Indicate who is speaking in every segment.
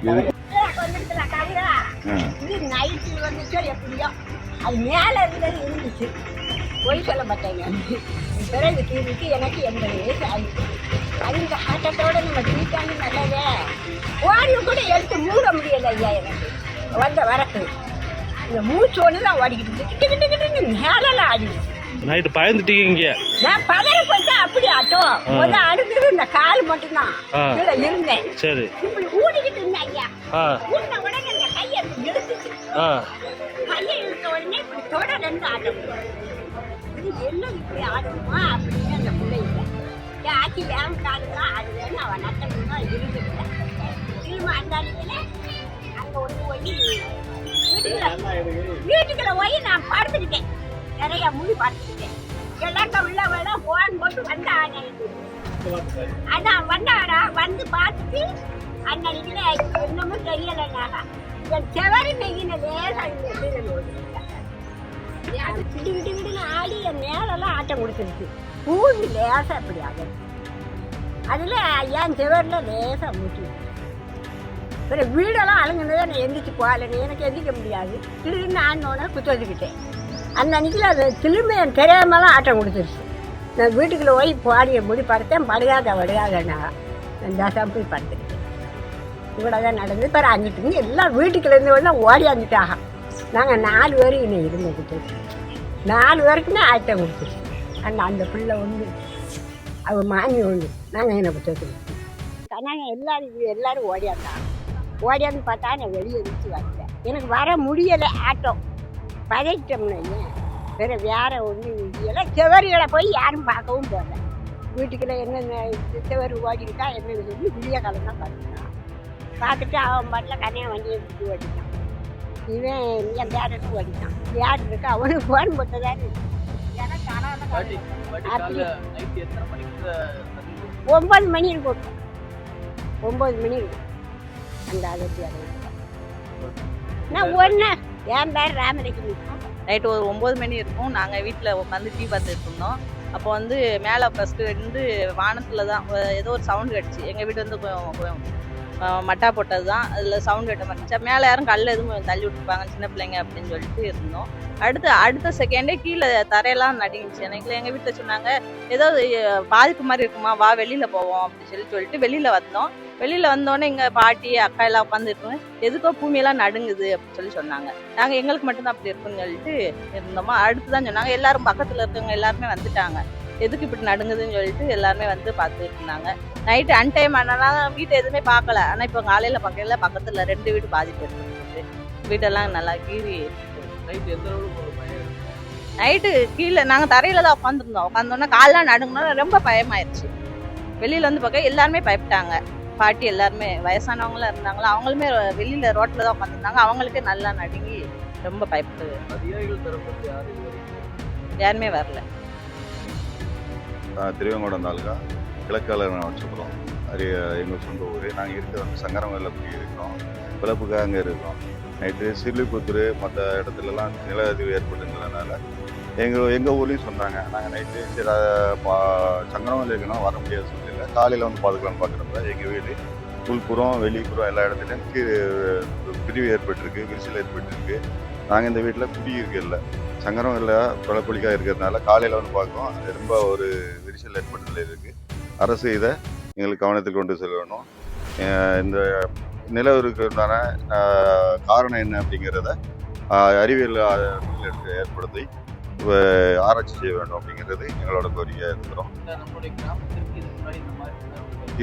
Speaker 1: இது நைட்டு வந்துச்சோ எப்படியோ அது மேலே இருந்துச்சு. பொய் சொல்ல மாட்டேங்க. பிறகு தீர்வுக்கு எனக்கு 80 வயசு ஆயிடுச்சு. அந்த ஆட்டத்தோடு நம்ம தீட்டாங்க நல்லதே. ஓடி கூட எடுத்து மூட முடியலை ஐயா. எனக்கு வந்த வரக்கு இந்த மூச்சோடு தான் ஓடிக்கிட்டு கிட்டு கிட்டு கிட்டு மேலெல்லாம் ஆடிடுச்சு.
Speaker 2: நைட்டு பயந்துட்டீங்க?
Speaker 1: நான் பதற போட்டா அப்படி ஆட்டம் முதல்ல அடுத்தது இந்த கால் மட்டும்தான் கீழே இருந்தேன்.
Speaker 2: சரி,
Speaker 1: இப்படி ஊடிக்கிட்டு இருந்தேன் ஐயா. ஊடின உடனே இந்த கையை இழுத்துச்சு. கையை இழுத்த உடனே இப்படி தொட 2 ஆட்டம். இது என்ன இப்படி ஆடணுமா அப்படின்னு அந்த பிள்ளைங்க ஆட்சி வேண்டாடுதான் ஆடுவேன்னு அவன் நட்டம்னா இருந்துட்டேன். திரும்ப அந்த அன்னைக்குல அங்கே ஒன்று போய் வீட்டுக்குள்ள போய் நான் படுத்துக்கிட்டேன். நிறைய முடி படுத்துக்கிட்டேன். கிழக்க உள்ள வேலை போன் போட்டு வந்தாங்க. அதான் வந்தாடா வந்து பார்த்துட்டு அன்னைக்குல இன்னமும் தெரியலைனாங்க. என் செவரி நெய்யின லேசாக விட்டு விட்டு விட்டுன்னு ஆடி என் மேலெல்லாம் ஆட்டம் கொடுத்துருச்சு. பூமி லேசாக இப்படி ஆகுது. அதில் என் செவரில் லேசாக மூச்சு. சரி, வீடெல்லாம் அழுங்குனதே நான் எந்திரிச்சு போகலன்னு எனக்கு எந்திரிக்க முடியாது. திடீர்னு ஆனோடனே குத்துக்கிட்டேன். அந்த அன்றைக்கில் அது திரும்ப என் தெரியாமலாம் ஆட்டம் கொடுத்துருச்சு. நான் வீட்டுக்குள்ளே போய் பாடியை முடி படுத்தேன். படுகாதண்ணா தசம் போய் படுத்துக்கிட்டேன். இவ்வளோ தான் நடந்து பிற அங்கிட்டு எல்லாம் வீட்டுக்குள்ள இருந்தவெல்லாம் ஓடியாந்துட்டாக. நாங்கள் 4 பேர் இன்னும் இருந்துக்கிட்டு 4 பேருக்குமே ஆட்டம் கொடுத்துருச்சு. அந்த பிள்ளை ஒன்று அவள் மாமி ஒன்று நாங்கள் என்ன புத்தகத்துக்கு நாங்கள் எல்லாரும் ஓடியாந்து பார்த்தா நான் வெளியே நிறுத்தி வந்தேன். எனக்கு வர முடியலை. ஆட்டம் பதைக்கிட்டோம்னு வேற ஒன்றும் முடியலை. செவரிகளை போய் யாரும் பார்க்கவும் போகல. வீட்டுக்குள்ள என்னென்ன செவரு ஓடிக்கிட்டா என்னன்னு சொல்லி விடிய காலம் தான் பார்த்துட்டு அவன் பாட்டில் கண்ணையை வண்டியை விட்டு ஓடிட்டான். இவன் என் பேரனும் ஓடிட்டான். யார் இருக்கா அவனுக்கு ஃபோன் போட்டதான் 9 மணி இருக்கும். 9 மணி இருக்கும். அந்த அளவுக்கு நான் ஒன்று என் பேர் ராமலட்சுமி.
Speaker 3: நைட்டு ஒரு 9 மணி இருக்கும். நாங்கள் வீட்டில் உட்காந்து டீ பார்த்துட்டு இருந்தோம். அப்போ வந்து மேலே ஃபஸ்ட்டு வந்து வானத்தில் தான் ஏதோ ஒரு சவுண்டு கிடச்சி. எங்கள் வீட்டு வந்து மட்டா போட்டது தான். அதில் சவுண்டு கேட்ட மாதிரி இருந்துச்சா. மேலே யாரும் கல் எதுவும் தள்ளி விட்டுருப்பாங்க சின்ன பிள்ளைங்க அப்படின்னு சொல்லிட்டு இருந்தோம். அடுத்த செகண்டே கீழே தரையெல்லாம் நடுங்கிச்சு. எனக்கு எங்கள் வீட்டில் சொன்னாங்க ஏதோ பாதிப்பு மாதிரி இருக்குமா, வா வெளியில் போவோம் அப்படின்னு சொல்லிட்டு வெளியில் வந்தோம். வெளியில் வந்தோடனே எங்கள் பாட்டி அக்கா எல்லாம் உட்காந்துருக்கோம். எதுக்கோ பூமியெல்லாம் நடுங்குது அப்படின்னு சொன்னாங்க. நாங்கள் எங்களுக்கு மட்டும்தான் அப்படி இருக்குன்னு சொல்லிட்டு இருந்தோமா. அடுத்து தான் சொன்னாங்க எல்லாரும் பக்கத்தில் இருக்கவங்க எல்லாருமே வந்துட்டாங்க. எதுக்கு இப்படி நடுங்குதுன்னு சொல்லிட்டு எல்லாருமே வந்து பார்த்துட்டு இருந்தாங்க. நைட்டு அன்டைம் ஆனால் வீட்டை எதுவுமே பார்க்கல. ஆனால் இப்போ காலையில் பார்க்கல பக்கத்தில் 2 வீடு பாதிப்பு இருக்குது. வீட்டெல்லாம் நல்லா கீறி. நைட்டு கீழே நாங்கள் தரையில் தான் உட்காந்துருந்தோம். உட்காந்தோன்னா காலெலாம் நடுங்கினா ரொம்ப பயமாயிருச்சு. வெளியில் வந்து பார்க்க எல்லாருமே பயப்பட்டாங்க. பாட்டி எல்லாருமே வயசானவங்களாம் இருந்தாங்களா, அவங்களுமே வெளியில் ரோட்டில் தான் உட்காந்துருந்தாங்க. அவங்களுக்கே நல்லா நடுங்கி ரொம்ப பயப்பட்டு யாருமே வரல.
Speaker 4: திருவேங்கோடம் தாலுகா கிழக்காளர் நட்சத்திரம் எங்கள் சொந்த ஊர். நாங்கள் இருக்கிறது வந்து சங்கரமலையில் போய் இருக்கிறோம். பிளப்புக்காக அங்கே இருக்கோம். நைட்டு சில்லிபுத்தூர் மற்ற இடத்துலலாம் நில அதிர்வு ஏற்பட்டுங்கிறதுனால எங்கள் ஊர்லேயும் சொன்னாங்க. நாங்கள் நைட்டு சரி சங்கரமலையில் இருக்கணும் வர முடியாத சூழ்நிலை. காலையில் வந்து பார்த்துக்கலான்னு பார்க்குறப்ப எங்கள் வீடு உள்புறம் வெளிப்புறம் எல்லா இடத்துலையும் பிரிவு ஏற்பட்டிருக்கு, விரிசல் ஏற்பட்டிருக்கு. நாங்கள் இந்த வீட்டில் குடியிருக்கல. சங்கரமலையில் பிளப்பொலிக்காக இருக்கிறதுனால காலையில் வந்து பார்க்கோம் ரொம்ப ஒரு விரிசல் ஏற்பட்டதில் இருக்குது. அரசு இதை எங்களுக்கு கவனத்தில் கொண்டு செல்லணும். இந்த நிலவரத்துக்குண்டான காரணம் என்ன அப்படிங்கிறத அறிவியல் ஏற்படுத்தி ஆராய்ச்சி செய்ய வேண்டும் அப்படிங்கிறது எங்களோட கோரிக்கையாக இருக்கிறோம்.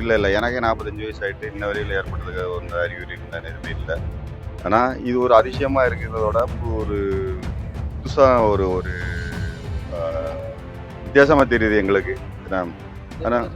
Speaker 4: இல்லை எனக்கு 45 வயசு ஆகிட்டு இன்ன வரையில் ஏற்பட்டதுக்கு ஒரு அறிகுறி எதுவுமே இல்லை. ஆனால் இது ஒரு அதிசயமாக இருக்கிறதோட ஒரு புதுசாக ஒரு வித்தியாசமாக தெரியுது எங்களுக்கு. ஆனால்